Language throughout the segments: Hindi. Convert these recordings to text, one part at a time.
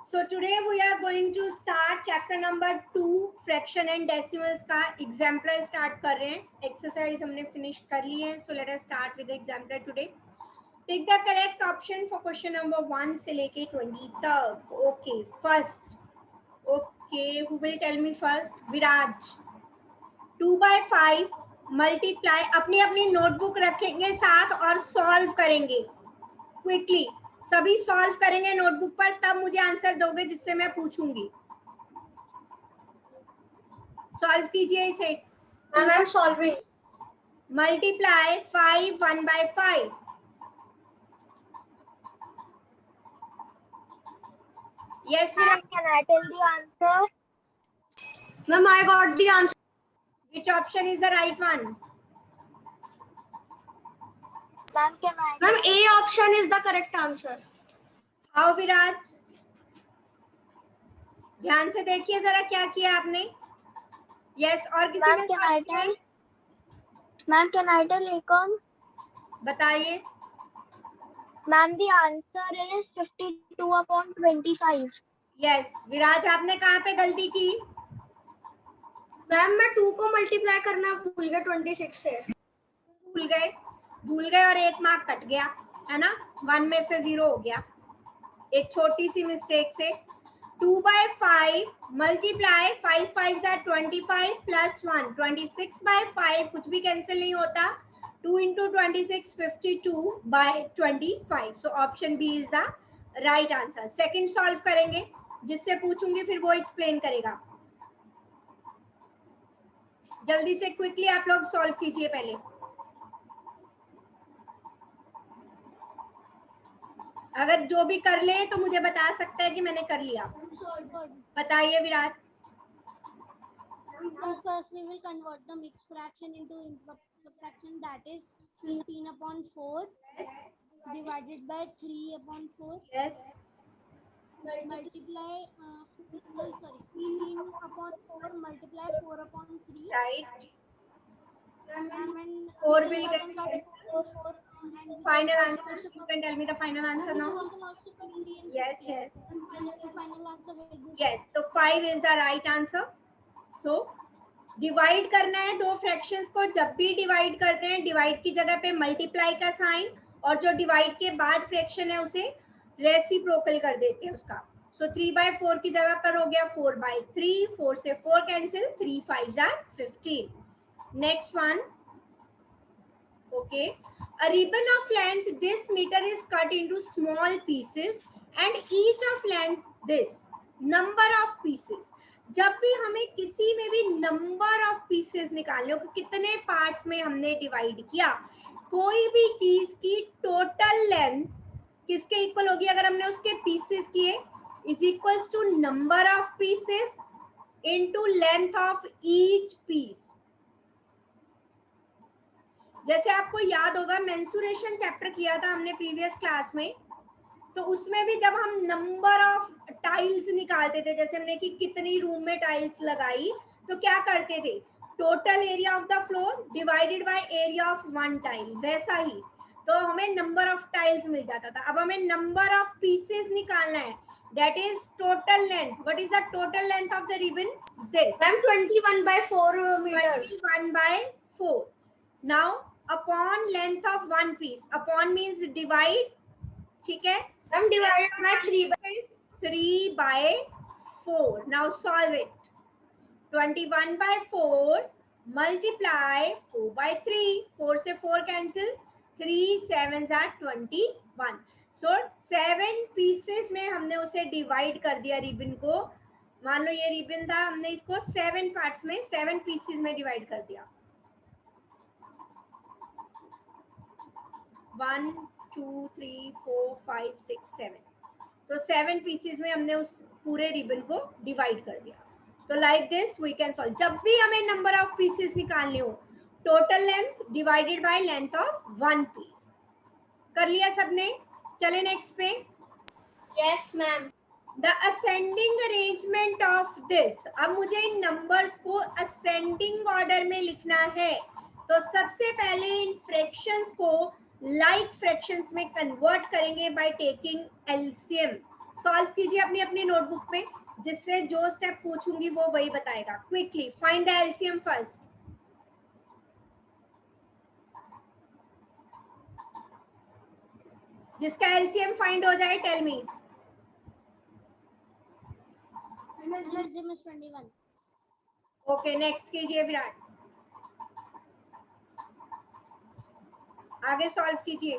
So today we are going to start chapter number 2 fraction and decimals का exemplar start कर रहे हैं. Exercise हमने finish कर ली है. So let us start with the exemplar today. Take the correct option for question number 1 से लेके 20 तक. Okay, first. Okay, who will tell me first? Viraj. 2/5 multiply. अपनी अपनी notebook रखेंगे साथ और solve करेंगे. Quickly. सभी सॉल्व करेंगे नोटबुक पर, तब मुझे आंसर दोगे जिससे मैं पूछूंगी. सॉल्व कीजिए इसे. I am solving. Multiply 5 1/5. Yes, Virat. Can I tell the answer? Ma'am, I got the answer. Which option is the right one? Ma'am, can I? Ma'am, A option is the correct answer. How, विराज? ध्यान से देखिए जरा क्या किया आपने. Yes, और किसी ने सॉल्व किया? Ma'am, can I tell Econ? बताइए. Ma'am, the answer is 52/25. Yes, विराज आपने कहाँ पे गलती की? मैम मैं 2 को मल्टीप्लाई करना भूल गया 26 से. भूल गए और एक मार्क कट गया है ना. 1 में से 0 हो गया एक छोटी सी मिस्टेक से. 2/5 मल्टीप्लाई 5 5 are 25 प्लस 1 26/5 कुछ भी कैंसिल नहीं होता. 2 into 26 52/25. So option B is the right answer. Second solve करेंगे, जिससे पूछूंगी फिर वो एक्सप्लेन करेगा. जल्दी से क्विकली आप लोग सॉल्व कीजिए पहले. अगर जो भी कर ले तो मुझे बता सकता है कि मैंने कर लिया. बताइए Virat. First we will convert the mixed fraction into improper fraction, that is 15/4 divided by 3/4. Yes. Multiply 15/4 multiply 4/3. Right. And 4 will get four and final answer. You can tell me the final answer now. we can also put 3 and Yes, yes. and finally final answer will be Yes. So 5 is the right answer. So divide करना है दो फ्रैक्शंस को. जब भी डिवाइड करते हैं डिवाइड की जगह पे मल्टीप्लाई का साइन, और जो डिवाइड के बाद फ्रैक्शन है उसे रेसिप्रोकल कर देते हैं उसका. सो 3/4 की जगह पर हो गया 4/3. 4 से 4 cancel. 3 5s are 15. Next one. Okay, a ribbon of length this meter is cut into small pieces and each of length this number of pieces. जब भी हमें किसी में भी नंबर ऑफ पीसेस निकालने हो, कितने पार्ट्स में हमने डिवाइड किया, कोई भी चीज की टोटल लेंथ किसके इक्वल होगी अगर हमने उसके पीसेस किए, is equals to number of pieces into length of each piece. जैसे आपको याद होगा मेंसुरेशन चैप्टर किया था हमने प्रीवियस क्लास में, तो उसमें भी जब हम नंबर ऑफ टाइल्स निकालते थे, जैसे हमने कि कितनी रूम में टाइल्स लगाई, तो क्या करते थे, total area of the floor divided by area of one tile. वैसा ही तो हमें नंबर ऑफ टाइल्स मिल जाता था. अब हमें नंबर ऑफ पीसेस निकालना है, that is total length. What is the total length of the ribbon? This. Ma'am 21/4 meters. 21/4. Now upon length of one piece. Upon means divide. ठीक है. Ma'am divided by 3/4. Now solve it. 21/4 multiply 4/3. 4 से 4 cancel. 3 7s are 21. So 7 pieces में हमने उसे डिवाइड कर दिया रिबन को. मान लो ये रिबन था, हमने इसको 7 पार्ट्स में 7 पीसेस में डिवाइड कर दिया. 1 2 3 4 5 6 7. तो 7 पीसेस में हमने उस पूरे रिबन को डिवाइड कर दिया. तो like this we can solve. जब भी हमें नंबर ऑफ पीसेस निकालने हो, total length divided by length of one piece. कर लिया सबने? चले नेक्स्ट पे. Yes ma'am. The ascending arrangement of this. अब मुझे इन नंबर्स को असेंडिंग ऑर्डर में लिखना है. तो सबसे पहले इन फ्रैक्शंस को लाइक फ्रैक्शंस में कन्वर्ट करेंगे बाय टेकिंग एलसीएम. सॉल्व कीजिए अपनी अपनी नोटबुक पे, जिससे जो स्टेप पूछूंगी वो वही बताएगा. Quickly find the LCM first. जिसका एलसीएम फाइंड हो जाए tell me. LCM is 21. Okay next कीजिए विराट. आगे सॉल्व कीजिए.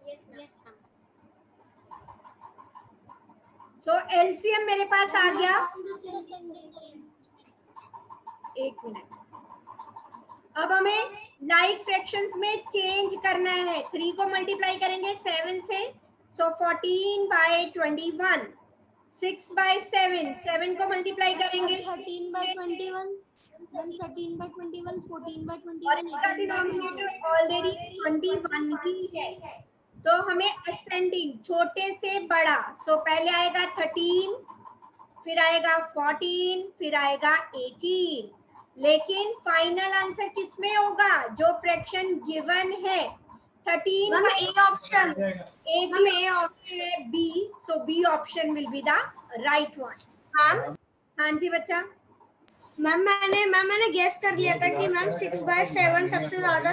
Yes, ma'am. सो एलसीएम मेरे पास आ गया. एक मिनट. अब हमें लाइक फ्रैक्शंस में चेंज करना है. 3 को मल्टीप्लाई करेंगे 7 से, सो 14 बाय 21. 6 बाय 7, 7 को मल्टीप्लाई करेंगे 13 by 21. Then 13 by 21, 14 by और 21. इसका डिनोमिनेटर ऑलरेडी 21 ही है. तो हमें असेंडिंग छोटे से बड़ा, सो पहले आएगा 13, फिर आएगा 14, फिर आएगा 18. लेकिन फाइनल आंसर किसमें होगा? जो फ्रैक्शन गिवन है 13. Ma'am A option. A ma'am A option है B, so B option will be the right one. Ma'am. हाँ जी बच्चा. मैम मैंने गेस कर लिया था कि मैम 6 बाय 7 सबसे ज्यादा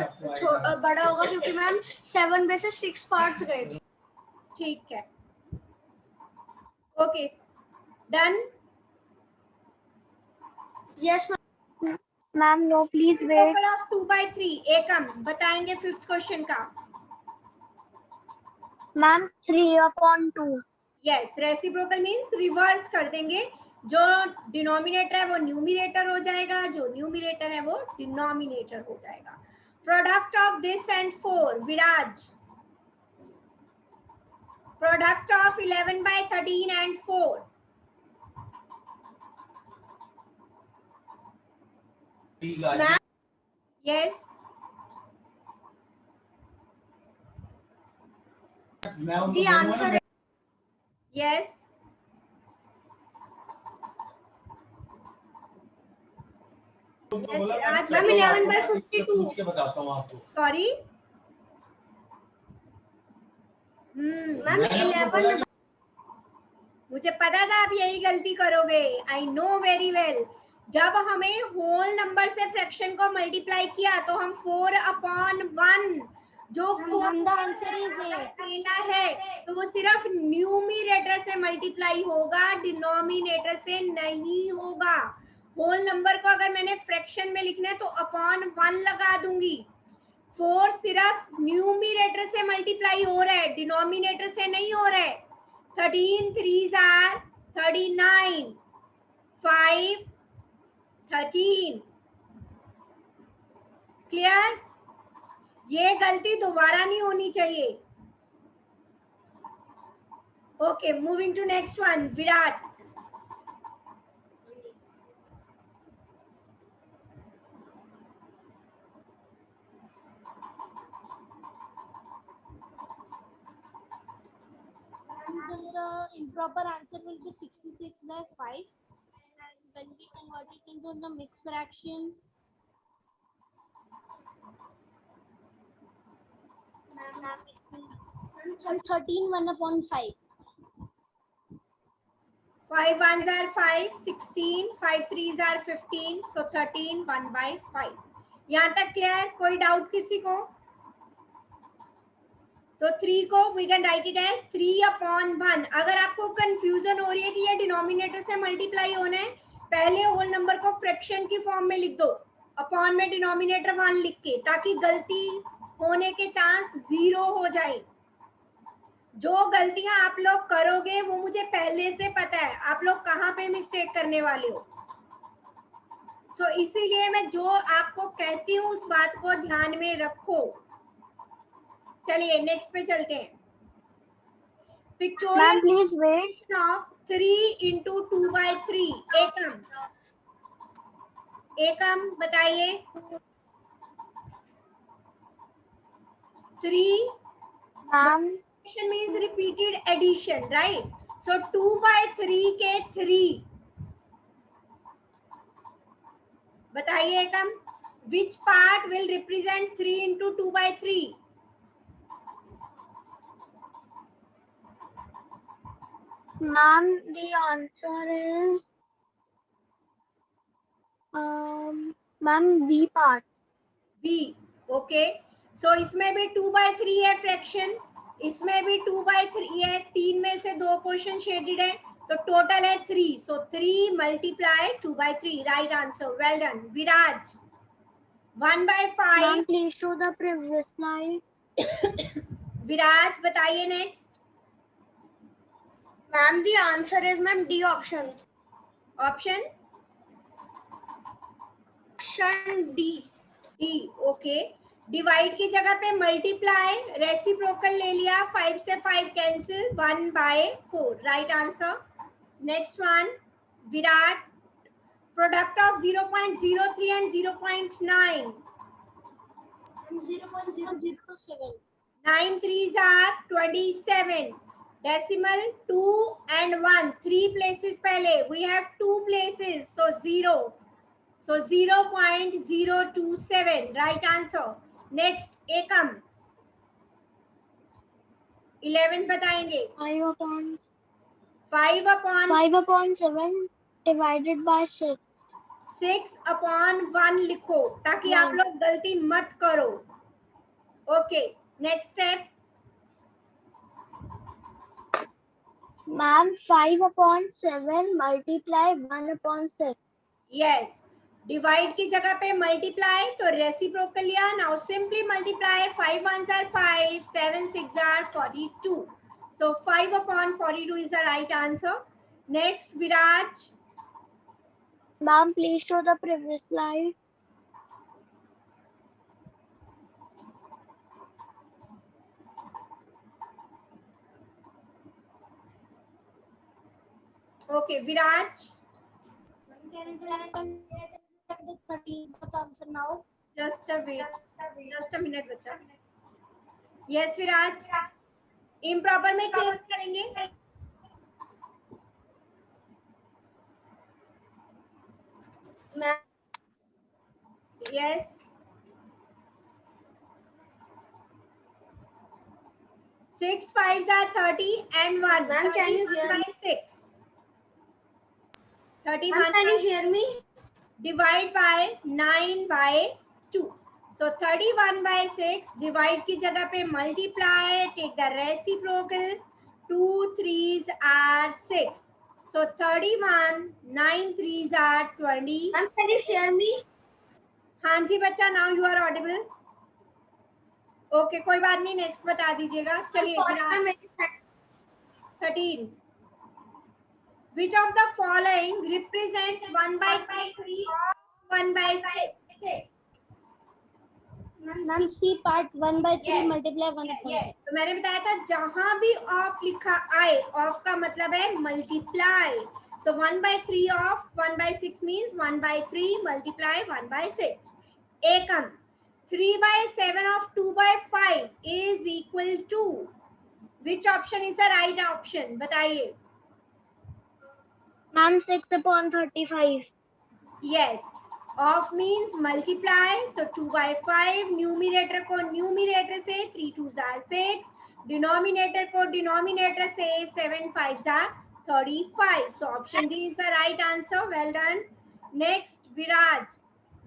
बड़ा होगा, क्योंकि मैम 7 में से 6 पार्ट्स गए थे. ठीक है. Okay done. Yes ma'am no please wait. Of 2 by 3 Ekam बताएंगे फिफ्थ क्वेश्चन का. Ma'am 3/2. Yes, reciprocal means reverse कर देंगे. जो डिनोमिनेटर है वो न्यूमरेटर हो जाएगा, जो न्यूमरेटर है वो डिनोमिनेटर हो जाएगा. Product of this and 4 Viraj. Product of 11 by 13 and 4. Yes. The answer Yes. Yes, ma'am 11 by 52. बताता हूँ आपको. Sorry. मैम 11 मुझे पता था आप यही गलती करोगे. I know very well. जब हमें होल नंबर से फ्रैक्शन को मल्टीप्लाई किया तो हम 4/1 जो And the answer is A. लेना है तो वो सिर्फ न्यूमरेटर से मल्टीप्लाई होगा, डिनोमिनेटर से नहीं होगा. होल नंबर को अगर मैंने फ्रैक्शन में लिखना है तो अपॉन 1 लगा दूंगी. 4 सिर्फ न्यूमरेटर से मल्टीप्लाई हो रहा है, डिनोमिनेटर से नहीं हो रहा है. 13 3s are 39, 5 13. क्लियर? ये गलती दोबारा नहीं होनी चाहिए. Okay moving to next one. Virat. The improper answer will be 66 by 5. And when we convert it into the mixed fraction, and 13 1/5. 5 1s are 5, 16, 5 3s are 15, so 13 1/5. यहाँ तक क्लियर? कोई डाउट किसी को? तो 3 को we can write it as 3/1. अगर आपको कंफ्यूजन हो रही है कि ये डिनोमिनेटर से मल्टीप्लाई होना है, पहले होल नंबर को फ्रैक्शन की फॉर्म में लिख दो, अपॉन में डिनोमिनेटर 1 लिख के, ताकि गलती होने के चांस 0 हो जाए. जो गलतियां आप लोग करोगे वो मुझे पहले से पता है, आप लोग कहाँ पे मिस्टेक करने वाले हो. सो इसीलिए मैं जो आपको कहती हूँ उस बात को ध्यान में रखो. चलिए नेक्स्ट पे चलते हैं. Ma'am pictorial please wait. Of 3 into 2 by 3. Ekam बताइए. 3 ma'am means repeated addition, right? So 2 by 3 के 3. बताइए एकम. Which part will represent 3 into 2 by 3? Ma'am, the answer is ma'am B part. B. Okay, so इसमें भी 2/3 है फ्रैक्शन, इसमें भी 2/3 है, 3 में से 2 पोर्शन शेडेड है, तो टोटल है 3, सो 3 multiply 2/3, right answer, well done. Viraj 1/5। Ma'am, please show the previous slide. विराज बताइए next. Ma'am the answer is ma'am D option. Option D. D, okay. Divide की जगह पे मल्टीप्लाई, रेसिप्रोकल ले लिया, 5 से 5 cancel, 1/4, right answer. Next one, Virat, product of 0.03 and 0.9। 0.007. 9 3s are 27. Decimal 2 and 1, 3 places पहले, we have 2 places, so 0. So 0.027, right answer. Next, एकम 11 बताएंगे। 5 upon 7 divided by 6. 6/1 लिखो ताकि आप लोग गलती मत करो। Okay, next step. Ma'am, 5/7 multiply 1/6. Yes, divide की जगह पे मल्टीप्लाई, तो रेसिप्रोकल लिया, now simply multiply, 5 1s are 5, 7 6s are 42, so 5/42 is the right answer. Next, Viraj. Ma'am, please show the previous slide. Okay, Viraj. Can you the 13th answer now? Just a minute बच्चा। Yes, Viraj. Improper में चेंज करेंगे। Yes. Six 5s are 30 and 1. Ma'am, can you hear me? 6. 31 Ma'am, can you hear me? divide by 9/2. So 31/6, divide की जगह पे multiply, take the reciprocal, 2 3s are 6. So 31, 9 3s are 20. Ma'am, can you hear me? हाँ जी बच्चा, now you are audible. Okay, कोई बात नहीं, नेक्स्ट बता दीजिएगा। चलिए, 13. Which of the following represents 1/3 or 1/6? Ma'am, C part 1/3 multiply 1/6. तो मैंने बताया था जहां भी ऑफ लिखा आए, ऑफ का मतलब है multiply, so 1/3 of 1/6 means 1/3 multiply 1/6. Ekam 3/7 of 2/5 is equal to, which option is the right option? बताइए। Ma'am, 6/35. Yes, of means multiply, so 2/5, numerator को न्यूमिनेटर से, 3 2s are 6, डिनोमिनेटर को डिनोमिनेटर से, 7 5s are 35. So option D is the right answer. Well done. Next, विराज।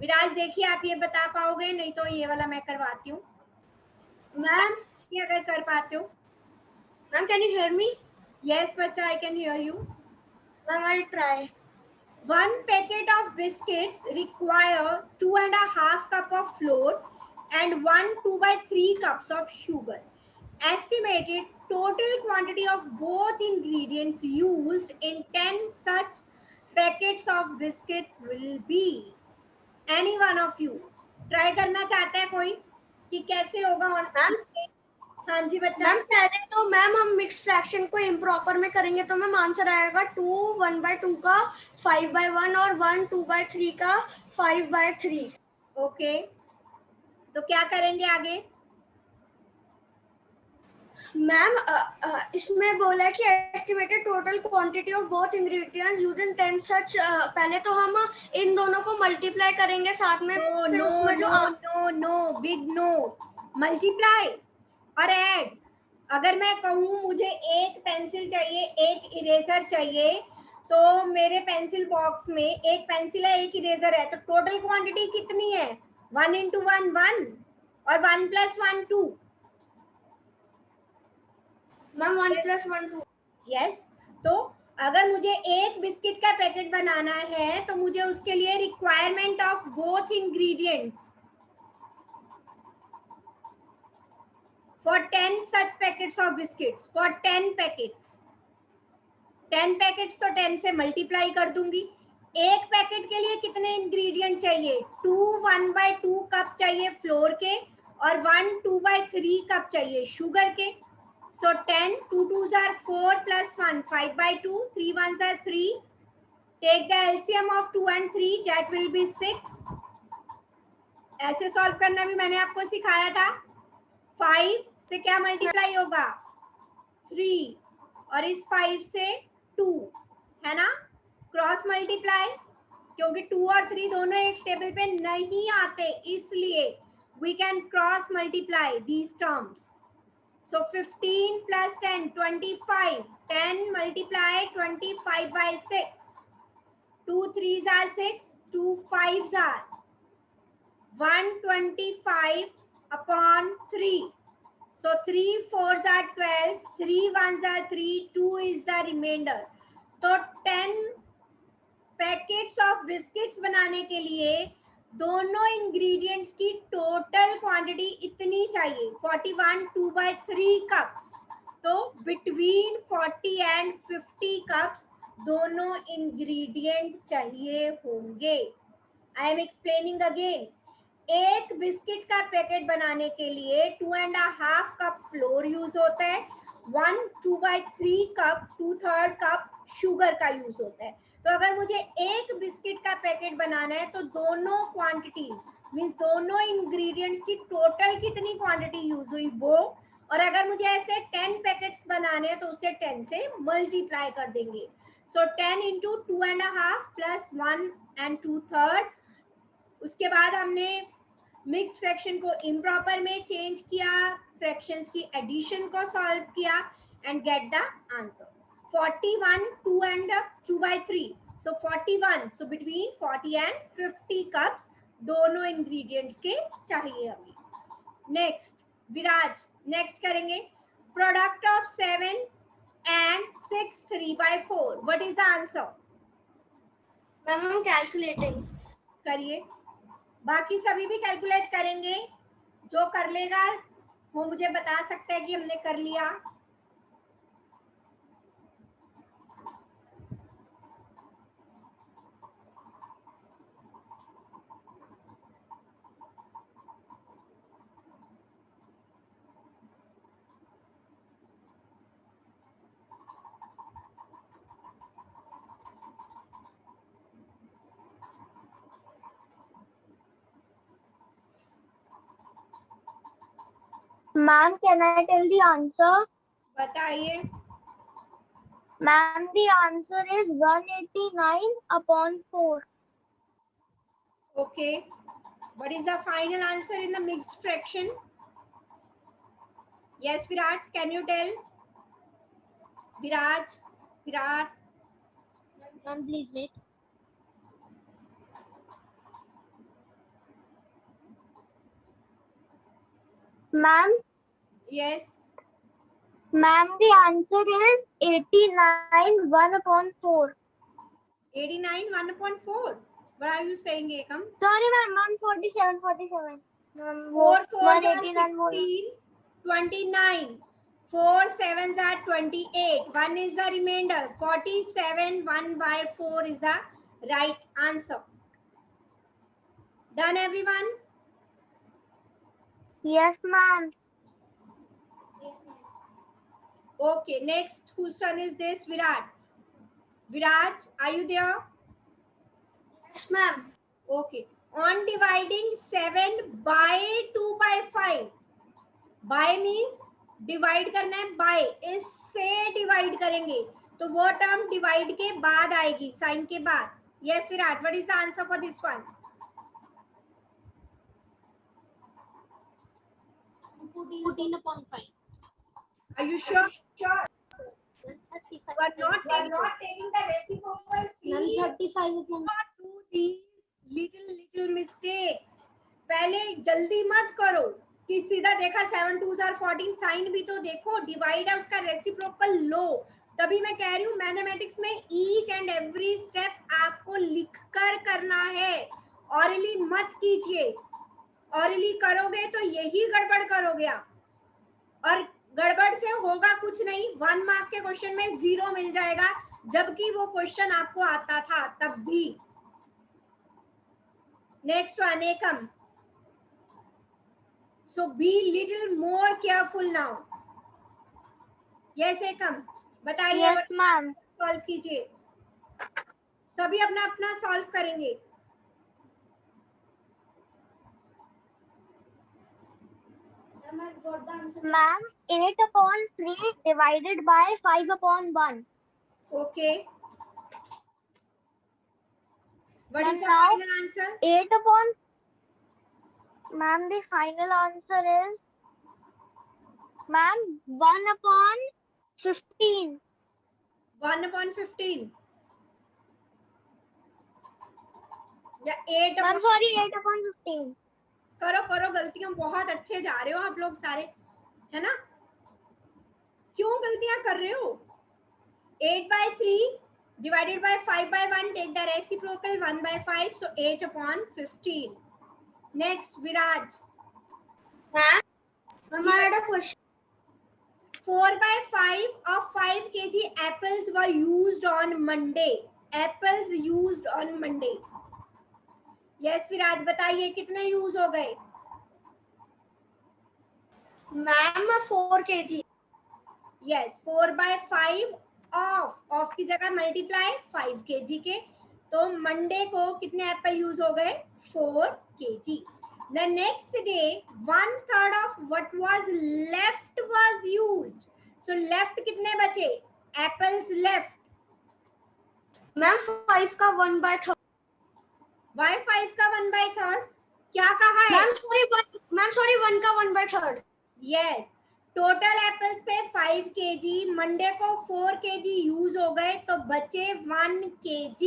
विराज देखिए, आप ये बता पाओगे, नहीं तो ये वाला मैं करवाती हूँ। Ma'am, ये अगर कर पाते हो। ma'am, can you hear me? Yes बच्चा, I can hear you. Ma'am, I'll try. 1 packet of biscuits require 2.5 cup of flour and 1 2/3 cups of sugar. Estimated total quantity of both ingredients used in 10 such packets of biscuits will be. Any one of you try करना चाहता है कोई कि कैसे होगा? मैम, हाँ जी बच्चा। मैम पहले तो मैम हम मिक्स फ्रैक्शन को इम्प्रॉपर में करेंगे तो मैम आंसर आएगा 2 1/2 का 5/1 और 1 2/3 का 5/3. ओके, तो क्या करेंगे आगे? मैम इसमें बोला है कि estimated total quantity of both ingredients used in 10 सच, पहले तो हम इन दोनों को मल्टीप्लाई करेंगे साथ में, फिर उसमें जो नो बिग नो, मल्टीप्लाई और ऐड, अगर मैं कहूँ मुझे एक पेंसिल चाहिए, एक इरेजर चाहिए, तो मेरे पेंसिल बॉक्स में एक पेंसिल है, एक इरेजर है, तो टोटल क्वांटिटी कितनी है? 1 into 1 1 और 1 plus 1 2. मैम 1 + 1 2. यस, तो अगर मुझे एक बिस्किट का पैकेट बनाना है तो मुझे उसके लिए requirement of both ingredients for 10 such packets of biscuits, for 10 packets. 10 packets तो 10 से मल्टीप्लाई कर दूंगी. एक पैकेट के लिए कितने इंग्रेडिएंट चाहिए? 2 1/2 कप चाहिए फ्लोर के और 1 2/3 कप चाहिए शुगर के. So 10, 2 2s are 4 plus 1, 5/2, 3 1s are 3. Take the LCM of 2 and 3, that will be 6. ऐसे सॉल्व करना भी मैंने आपको सिखाया था. 5 से क्या मल्टीप्लाई होगा? 3 और इस 5 से 2 है ना, क्रॉस मल्टीप्लाई, क्योंकि 2 और 3 दोनों एक टेबल पे नहीं आते, इसलिए we can cross multiply these terms. So 15 plus 10, 25. 10 multiply 25 by 6. 2 3s are 6, 2 5s are 125 upon 3. So 3 4s are 12, 3 1s are 3, 2 is the remainder. तो 10 पैकेट्स ऑफ बिस्किट्स बनाने के लिए दोनों इंग्रेडिएंट्स की टोटल क्वांटिटी इतनी चाहिए, 41 2/3 कप्स. तो बिटवीन 40 and 50 कप्स दोनों इंग्रेडिएंट चाहिए होंगे. I am explaining again. एक बिस्किट का पैकेट बनाने के लिए 2.5 कप फ्लोर यूज होता है, 1 2/3 कप 2/3 कप शुगर का यूज होता है. तो अगर मुझे एक बिस्किट का पैकेट बनाना है तो दोनों क्वांटिटीज मींस दोनों इंग्रेडिएंट्स की टोटल कितनी क्वांटिटी यूज हुई वो, और अगर मुझे ऐसे 10 पैकेट्स बनाने हैं तो उसे 10 से मल्टीप्लाई कर देंगे. सो 10 into 2.5 plus 1 and 2/3. उसके बाद हमने मिक्स फ्रैक्शन को इम्प्रॉपर में चेंज किया, फ्रैक्शंस की एडिशन को सॉल्व किया and get the answer. 41 2 and 2/3. So 41. So between 40 and 50 cups दोनों इंग्रेडिएंट्स के चाहिए हमें. नेक्स्ट विराज, नेक्स्ट करेंगे. Product of 7 and 6 3/4. What is the answer? Ma'am हम कैलकुलेटिंग करिए. बाकी सभी भी कैलकुलेट करेंगे. जो कर लेगा वो मुझे बता सकता है कि हमने कर लिया. Ma'am, can I tell the answer? बताइए. Ma'am, the answer is 189/4. Okay. What is the final answer in the mixed fraction? Yes, Virat, can you tell? Viraj, Virat. Ma'am, please wait. Ma'am, Yes. ma'am, the answer is 89/1/4. 89 1/4. What are you saying, Ekam? Sorry, ma'am, 47. 4 4s are 189 more. 16, 29. 4 7s are 28. 1 is the remainder. 47 1/4 is the right answer. Done, everyone? Yes, ma'am. Okay, next whose turn is this? Virat. Viraj, are you there? Yes ma'am. Okay. On dividing 7 by 2/5. By means divide करना है by. इससे divide करेंगे तो वो टर्म divide के बाद आएगी, साइन के बाद. Yes, Virat. What is the answer for this one? 14/5. Are you sure? Sure. You are not taking the reciprocal. 35 upon. do these little mistakes. पहले जल्दी मत करो कि सीधा देखा 7 2s are 14, साइन भी तो देखो, डिवाइड है उसका रेसिप्रोकल लो। तभी मैं कह रही हूँ मैथमेटिक्स में ईच एंड एवरी स्टेप आपको लिखकर करना है, ऑरली मत कीजिए। ऑरली करोगे तो यही गड़बड़ करोगे आप, और गड़बड़ से होगा कुछ नहीं, 1 मार्क के क्वेश्चन में 0 मिल जाएगा, जबकि वो क्वेश्चन आपको आता था तब भी। Next one, Ekam. So be little more careful now. Yes, एकम बताइए। Yes, ma'am. सॉल्व कीजिए, सभी अपना अपना सॉल्व करेंगे। Ma'am, 8 upon 3 divided by 5 upon 1. Okay. What is And the now final answer? 8 upon... Ma'am, the final answer is... Ma'am, 1 upon 15. 1 upon 15 या 8 Ma'am, upon... sorry, 8 upon 15. करो करो, गलतियां बहुत अच्छे जा रहे हो आप लोग सारे, है ना? क्यों गलतियां कर रहे हो? 8 by 3 divided by 5 by 1, take the reciprocal 1 by 5, so 8 upon 15. Next, Viraj. Ma'am, I had a question. 4 by 5 of 5 kg apples were used on Monday. Apples used on Monday. Yes, Viraj, बताइए कितने यूज हो गए? Ma'am, 4 kg. Yes, 4 by 5 of की जगह मल्टीप्लाई 5 kg के, तो मंडे को कितने एप्पल यूज हो गए? 4 kg. The next day 1/3 of what was left was used. So left कितने बचे? Apples left. Ma'am, 5 का 1/3. Why 5 का 1/3? क्या कहा है? Ma'am, sorry, 1 का 1/3. Yes. टोटल एप्पल्स थे 5 kg, मंडे को 4 kg यूज हो गए, तो बचे 1 kg.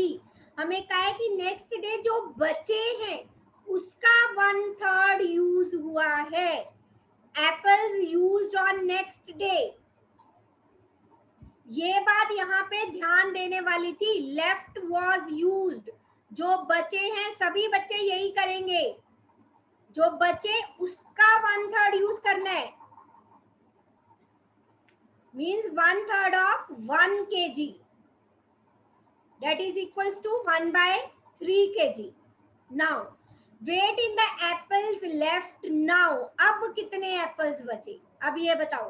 हमें कहा है कि नेक्स्ट डे जो बचे हैं उसका 1/3 यूज हुआ है. Apples used on next day. ये बात यहाँ पे ध्यान देने वाली थी. लेफ्ट वॉज यूज्ड, जो बचे हैं सभी बच्चे यही करेंगे, जो बचे उसका 1/3 यूज करना है. Means 1/3 of 1 kg, that is equals to 1 by 3 kg. Now weight in the apples left now. अब कितने एप्पल्स बचे? अब ये बताओ.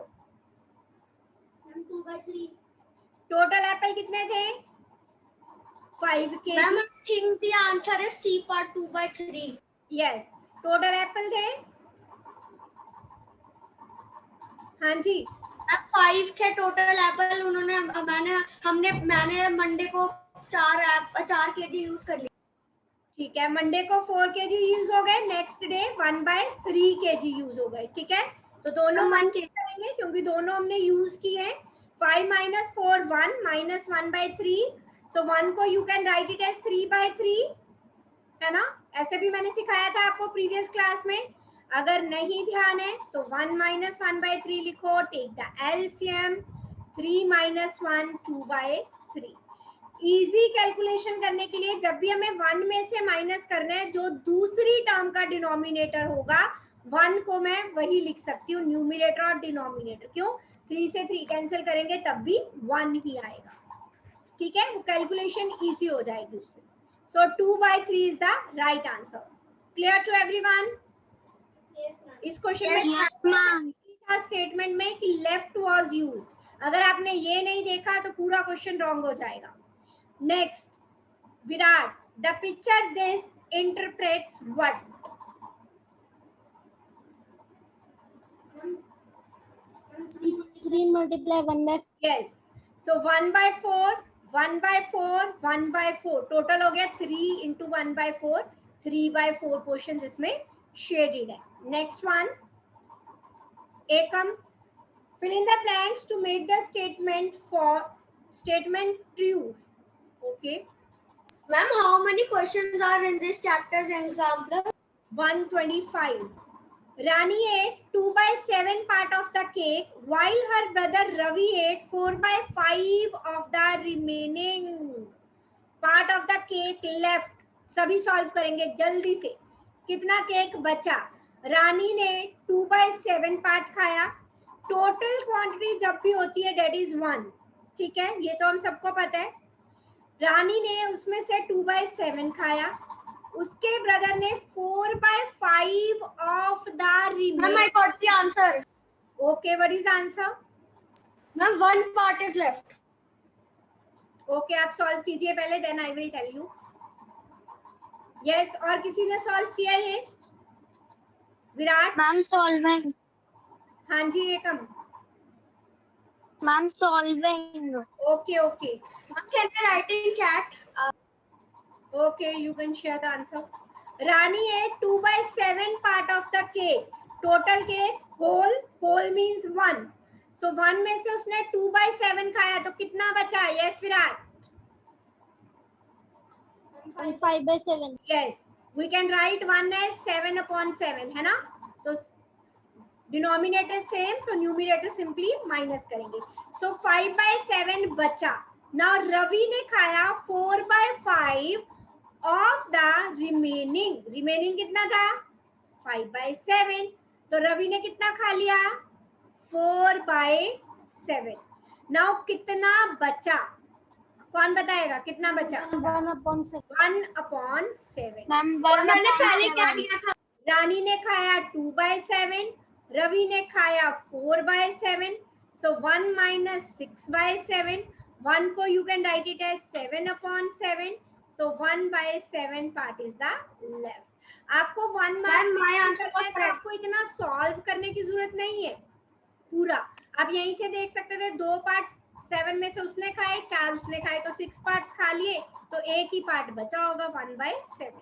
2 by 3. टोटल एप्पल कितने थे? 5 kg. Ma'am, I think the answer is C part 2 by 3. Yes, total Apple थे. हाँ जी, 5 थे टोटल एप्पल. मैंने मंडे को 4 kg यूज कर लिया. ठीक है. मंडे को 4 kg यूज हो गए, next day 1 by 3 kg use हो गए. ठीक है, तो दोनों 1 करेंगे क्योंकि दोनों हमने यूज किए हैं. 5 minus 4 1 minus 1 by 3, so 1 को you can write it as 3 by 3, है ना? ऐसे भी मैंने सिखाया था आपको प्रीवियस क्लास में. अगर नहीं ध्यान है तो 1 minus 1 by 3 लिखो. Take the LCM. 3 minus 1 2 by 3. Easy calculation करने के लिए जब भी हमें 1 में से माइनस करना है, जो दूसरी टर्म का डिनोमिनेटर होगा 1 को मैं वही लिख सकती हूँ, न्यूमरेटर और डिनोमिनेटर. क्यों? 3 से 3 कैंसिल करेंगे तब भी 1 ही आएगा. ठीक है, वो कैलकुलेशन इजी हो जाएगी उससे. So 2 by 3 is the right answer. Clear to everyone? इस क्वेश्चन में था स्टेटमेंट में कि लेफ्ट वाज यूज्ड. अगर आपने ये नहीं देखा तो पूरा क्वेश्चन रॉन्ग हो जाएगा. Next, Virat, the picture this interprets what? 3 multiply 1 by 4. Yes. So 1 by 4, 1 by 4, 1 by 4. Total हो गया 3 into 1 by 4. 3 by 4 पोर्शन इसमें शेडेड है. Next one, Ekam. Fill in the blanks to make the statement true. Okay. Ma'am, how many questions are in this chapter's example? 125. Rani ate 2/7 part of the cake while her brother Ravi ate 4/5 of the remaining part of the cake left. सभी सॉल्व करेंगे जल्दी से. कितना केक बचा? रानी ने 2/7 पार्ट खाया. टोटल क्वांटिटी जब भी होती है डेट इज 1. ठीक है, ये तो हम सबको पता है. रानी ने उसमें से 2/7 खाया. उसके ब्रदर ने 4/5 of the Ma'am, I got the answer. Okay, what is answer? Ma'am, one part is left. ओके, आप सॉल्व कीजिए पहले, then I will tell you. Yes, और किसी ने सॉल्व किया ये? विराट. Ma'am, solving. हाँ जी, Ekam. Ma'am, solving. Okay okay Ma'am, can I write in chat? Okay, you can share the answer. Rani ate 2/7 part of the cake. Total cake whole means 1. सो 1 में से उसने 2/7 खाया, तो कितना बचा? Yes Virat. 5/7. Yes, we can write 1 as 7/7, है ना? तो डिनोमिनेटर सेम, तो न्यूमरेटर सिंपली माइनस करेंगे. सो 5/7 बचा. नाउ रवि ने खाया 4/5 ऑफ द रिमेनिंग कितना था? 5/7. तो रवि ने कितना खा लिया? 4/7. नाउ कितना बचा? कौन बताएगा कितना बचा? 1/7. 1/7. Ma'am, और मैंने पहले क्या किया था? रानी ने खाया 2/7, रवि ने खाया 4/7. सो 1 minus 6/7. 1 को you can write it as 7/7. So 1/7 part is the left. आपको 1 मार्क आपको इतना सॉल्व करने की जरूरत नहीं है. पूरा आप यहीं से देख सकते थे. 2 पार्ट 7 में से उसने खाए, 4 उसने खाए, तो 6 पार्ट्स खा लिए, तो एक ही पार्ट बचा होगा 1/7.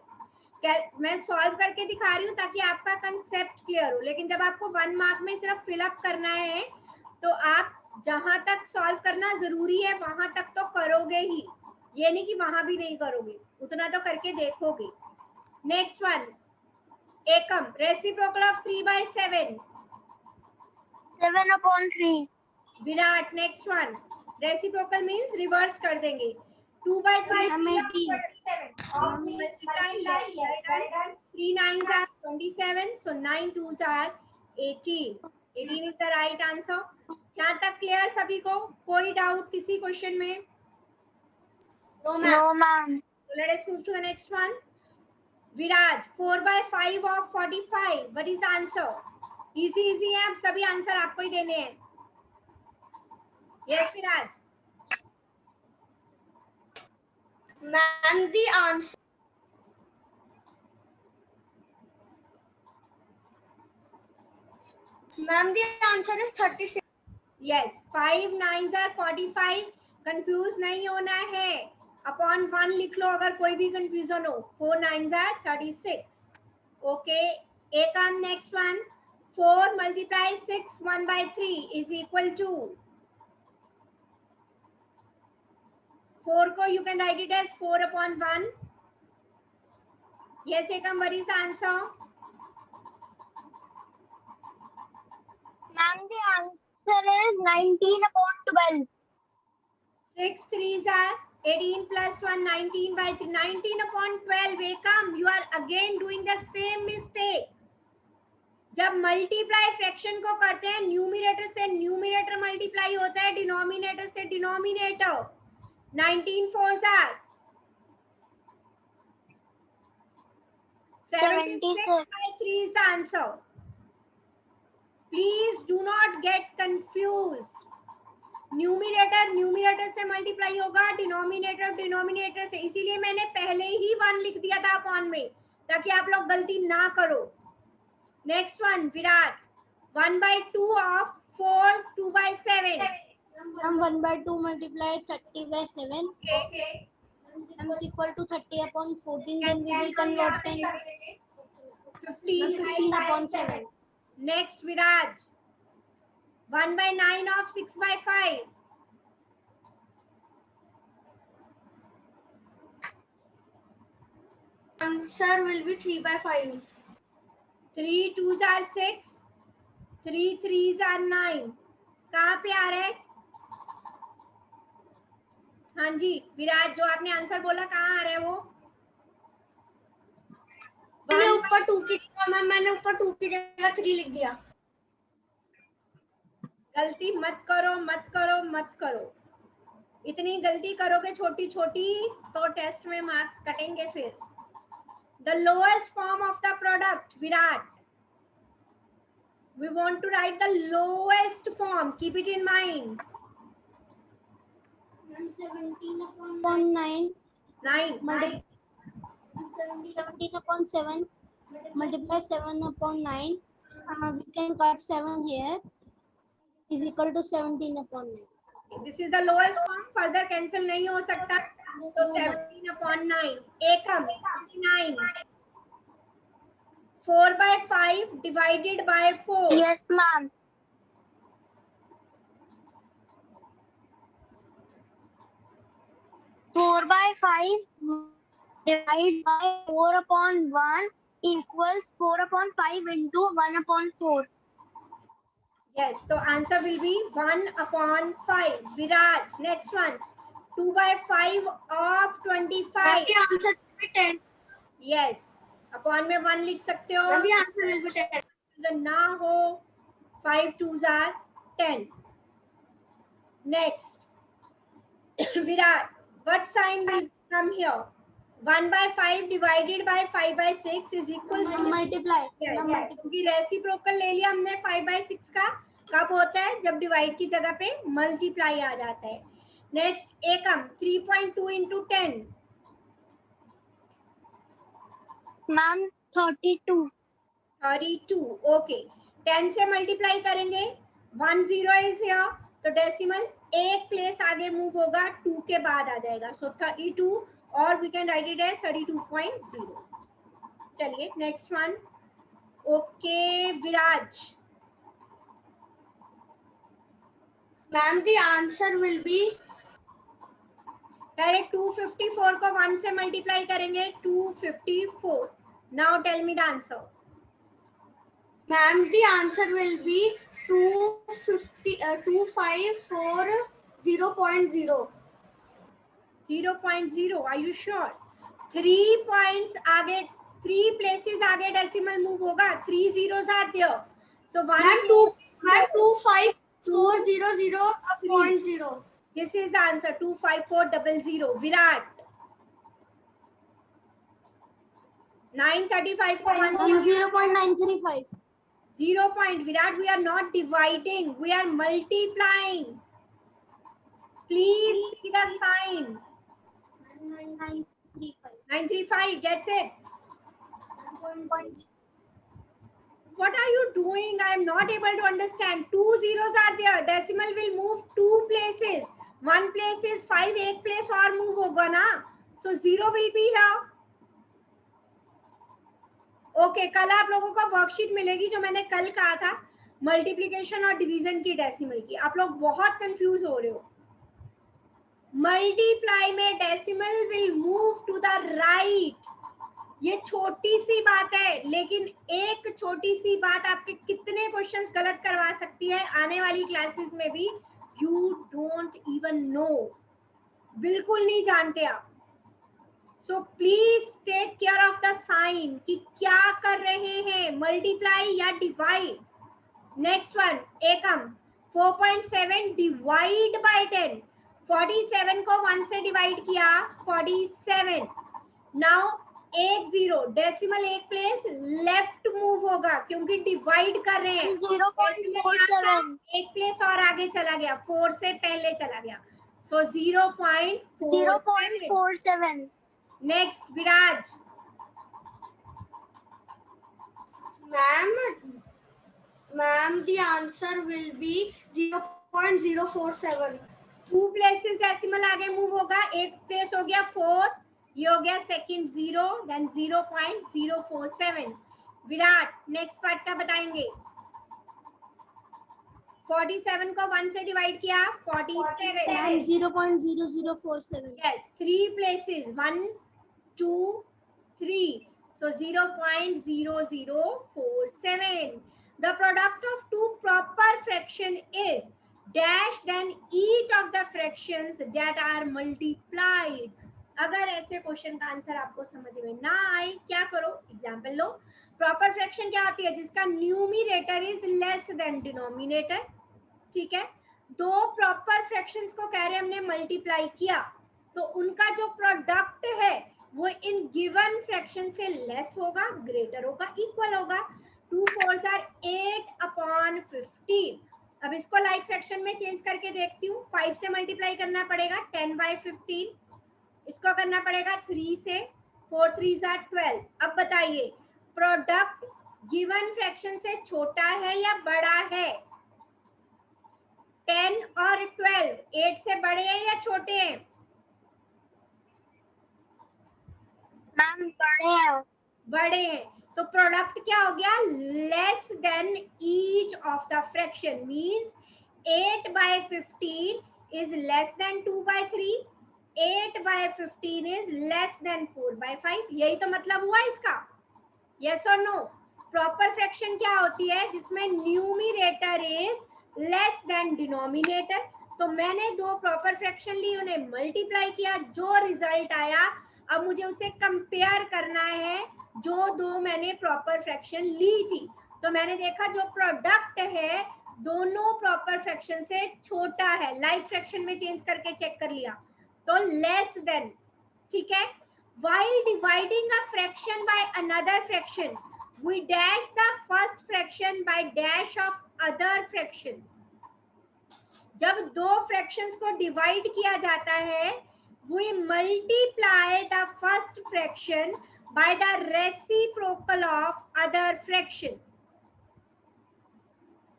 मैं सॉल्व करके दिखा रही हूँ ताकि आपका कंसेप्ट क्लियर हो. लेकिन जब आपको 1 मार्क में सिर्फ फिलअप करना है, तो आप जहां तक सॉल्व करना जरूरी है वहां तक तो करोगे ही. ये नहीं कि वहां भी नहीं करोगे, उतना तो करके देखोगे. Next one, Ekam. Reciprocal of 3/7. 7/3. Virat. Next one, reciprocal means reverse कर देंगे. 2/3. 3 9s are 27, so 9 2s are 18. 18 is the right answer. यहाँ तक क्लियर सभी को? कोई डाउट किसी क्वेश्चन में? No, ma'am. No, ma'am. So let us move to the next one. Viraj, 4/5 of 45. What is the answer? Easy है, अब सभी आंसर आपको ही देने हैं. Yes, Viraj. Ma'am, the answer. Ma'am, the answer is 36. Yes, 5 9s are 45. Confuse नहीं होना है. अपॉन 1 लिख लो अगर कोई भी कंफ्यूजन हो. 4 9s are 36. Okay, Ekam. Next one, 4 multiply 6 1/3 is equal to 4 को you can write it as 4/1. Yes, Ekam, what is the answer? Ma'am, the answer is 19/12. 6 3s are 18 plus 1 19/3. 19/12. Ekam, you are again doing the same mistake. जब मल्टीप्लाई फ्रैक्शन को करते हैं, न्यूमरेटर से न्यूमरेटर मल्टीप्लाई होता है, डिनोमिनेटर से denominator. 19 4s are 76/3 is the answer. Please do not get confused. Numerator से मल्टीप्लाई होगा, डिनोमिनेटर से. इसीलिए मैंने पहले ही 1 लिख दिया था अपॉन में, ताकि आप लोग गलती ना करो. Next one, Virat. 1/2 of 4 2/7. 1/2 multiply 30/7. Okay. M is equal to 30/14. Then we will convert in 15 15/7. Next, Viraj. 1/9 of 6/5. Answer will be 3/5. 3 2s are 6, 3 3s are 9. कहाँ पे आ रहा है? हाँ जी विराज, जो आपने आंसर बोला कहाँ आ रहा है वो? मैंने ऊपर 2 की जगह मैंने ऊपर 2 की जगह 3 लिख दिया। गलती मत करो, मत करो, मत करो। इतनी गलती करोगे छोटी छोटी तो टेस्ट में मार्क्स कटेंगे फिर। The lowest form of the product, Virat. We want to write the lowest form. Keep it in mind. 17/9. 9. 17/7 multiply 7/9. We can cut 7 here is equal to 17/9. This is the lowest form. Further cancel नहीं हो सकता. So 17/9. Ekam 9. 4/5 divided by 4. Yes, ma'am. 4/5 divided by 4/1 equals 4/5 into 1/4. Yes, so answer will be 1/5. Viraj, next one. 2/5 of 25. The answer will be 10. Yes, upon में 1 लिख सकते हो. The answer will be 10. ना हो 5 2s are 10. Next, Virat, what sign will come here? 1/5 divided by 5/6 is equal to Multiply. क्योंकि रेसिप्रोकल ले लिया हमने 5/6 का. कब होता है? जब डिवाइड की जगह पे मल्टीप्लाई आ जाता है. नेक्स्ट एकम 3.2 into 10. Ma'am, 32. 32. ओके, 10 से मल्टीप्लाई करेंगे. 1 0 इज हियर, तो डेसिमल एक प्लेस आगे मूव होगा, 2 के बाद आ जाएगा. सो 32 और we can write it as 32.0. चलिए next one. Okay Viraj. Ma'am, the answer will be पहले 254 को 1 से मल्टीप्लाई करेंगे. 254. Now tell me the answer. Ma'am, the answer will be 2540.0. 0.0. Are you sure? 3 points आगे, 3 places आगे डेसिमल मूव होगा. 3 zeros are there. So 1 25400.0. This is the answer. 25400. Virat. 935 को 1 से 0.935. 0 point. Virat, we are not dividing. We are multiplying. Please see the sign. 935. 935. That's it. What are you doing? I am not able to understand. 2 zeros are there. Decimal will move 2 places. 1 place is 5. एक place और move होगा ना. So 0 will be here. Okay, कल आप लोगों को वर्कशीट मिलेगी जो मैंने कल कहा था मल्टीप्लिकेशन और डिवीजन की डेसिमल की. आप लोग बहुत कंफ्यूज हो रहे हो. मल्टीप्लाई में decimal will move to the right. ये छोटी सी बात है, लेकिन एक छोटी सी बात आपके कितने क्वेश्चंस गलत करवा सकती है आने वाली क्लासेस में भी. You don't even know. बिल्कुल नहीं जानते आप. So please take care of the sign कि क्या कर रहे हैं, मल्टीप्लाई या divide. Next one Ekam 4.7 divide by 10. 47 को 1 से डिवाइड किया 47. नाउ 1 0 डेसिमल एक प्लेस लेफ्ट मूव होगा क्योंकि डिवाइड कर रहे हैं. 0.47. एक प्लेस और आगे चला गया, 4 से पहले चला गया. So 0.47. 0.47. Next Viraj. Ma'am, the answer will be 0.047. 2 places decimal आगे मूव होगा. एक प्लेस हो गया 4, ये हो गया second 0, then 0.047. Virat next part का बताएंगे. 47 को 1 से डिवाइड किया 47. 0.0047. Yes, 3 places, 1, 2, 3. So 0.0047. The product of two proper fraction is dash then each of the fractions that are multiplied. अगर ऐसे क्वेश्चन का आंसर आपको समझ में ना आए क्या करो, एग्जाम्पल लो. प्रॉपर फ्रैक्शन क्या होती है? जिसका numerator is less than denominator. ठीक है, दो प्रॉपर फ्रैक्शंस को कह रहे हमने मल्टीप्लाई किया, तो उनका जो प्रोडक्ट है वो इन गिवन फ्रैक्शन से लेस होगा, ग्रेटर होगा, इक्वल होगा. 2 4s are 8/15. अब इसको लाइक फ्रैक्शन में चेंज करके देखती हूँ. 5 से मल्टीप्लाई करना पड़ेगा 10/15. इसको करना पड़ेगा 3 से, 4 3s are 12. अब बताइए प्रोडक्ट गिवन फ्रैक्शन से छोटा है या बड़ा है? 10 और 12 8 से बड़े हैं या छोटे हैं? मैम बड़े हैं. बड़े हैं. तो प्रोडक्ट क्या हो गया? Less than each of the fraction. Means 8/15 is less than 2/3. 8/15 is less than 4/5. यही तो मतलब हुआ इसका. यस और नो? प्रॉपर फ्रैक्शन क्या होती है? जिसमें numerator is less than denominator. तो मैंने दो प्रॉपर फ्रैक्शन ली, उन्हें मल्टीप्लाई किया, जो रिजल्ट आया अब मुझे उसे कंपेयर करना है जो दो मैंने प्रॉपर फ्रैक्शन ली थी. तो मैंने देखा जो प्रोडक्ट है दोनों प्रॉपर फ्रैक्शन से छोटा है. लाइक फ्रैक्शन में चेंज करके चेक कर लिया तो लेस देन. ठीक है. While dividing a fraction by another fraction, we dash the first fraction by dash of other fraction. जब दो fractions को divide किया जाता है, we multiply the first fraction by the reciprocal of other fraction.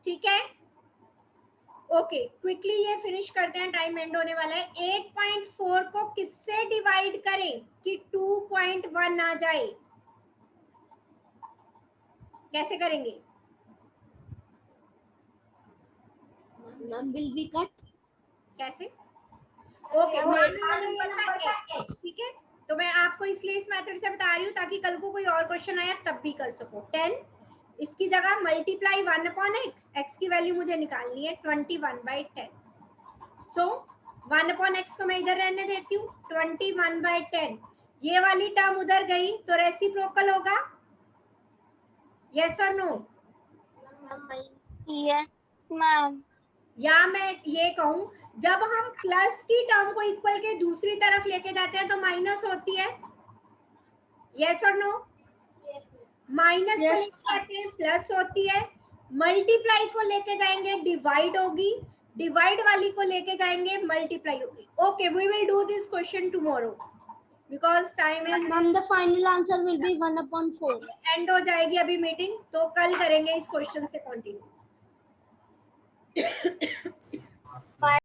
ठीक है. ओके, क्विकली ये फिनिश करते हैं, टाइम एंड होने वाला है. 8.4 को किससे डिवाइड करें कि 2.1 आ जाए? कैसे करेंगे? Will be cut. कैसे? ओके, ठीक है. तो मैं आपको इसलिए इस मेथड से बता रही हूँ ताकि कल को कोई और क्वेश्चन आया तब भी कर सको. 10 इसकी जगह मल्टीप्लाई 1/x. x की वैल्यू मुझे निकालनी है 21/10. सो 1/x को मैं इधर रहने देती हूँ. 21/10 ये वाली टर्म उधर गई तो रेसिप्रोकल होगा. यस और नो? Yes ma'am. या मैं ये कहूँ जब हम प्लस की टर्म को इक्वल के दूसरी तरफ लेके जाते हैं तो माइनस होती है. यस और नो? माइनस को लेके जाते हैं प्लस होती है. मल्टीप्लाई को लेके जाएंगे डिवाइड होगी. डिवाइड वाली को लेके जाएंगे मल्टीप्लाई होगी. Okay, we will do this question tomorrow because time is. Ma'am, the final answer will be 1/4. End हो जाएगी अभी मीटिंग, तो कल करेंगे इस क्वेश्चन से कंटिन्यू.